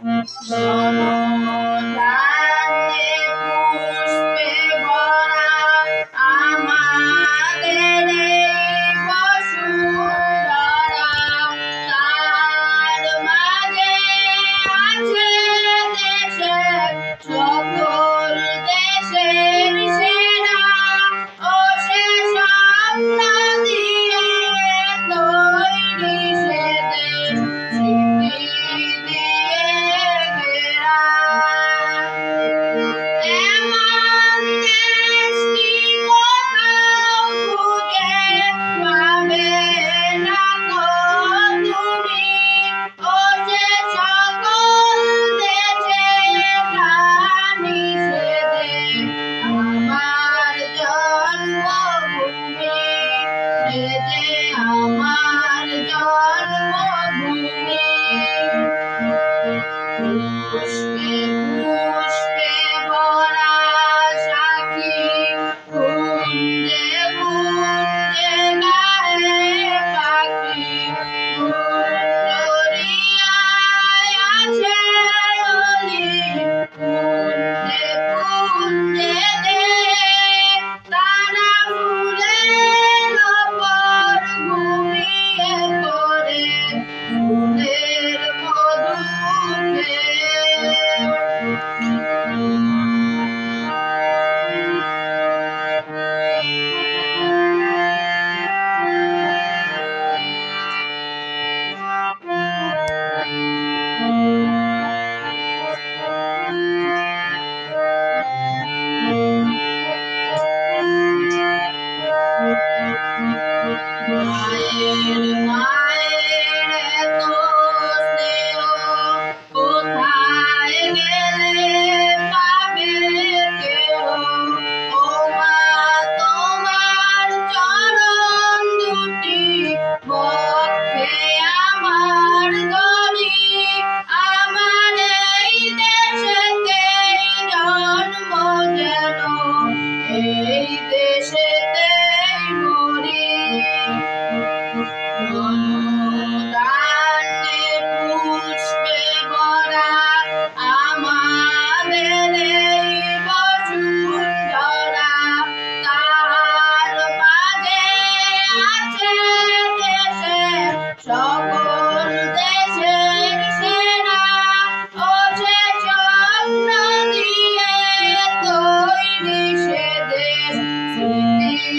জনধান্যে পুষ্পে ভরা আমাদের বসুন্ধরা, তার মাঝে আছে দেশের সকল দেশের সেরা, ও সে স্বপ্ন দিয়ে তৈরি সে দেশ স্মৃতি দিয়ে ঘেরা। এমন দেশটি কোথাও খুঁজে পাবে না গো তুমি, ও যে সকল দেশের রানী সে দেশ আমার জন্মভূমি, সে যে আমার জন্মভূমি।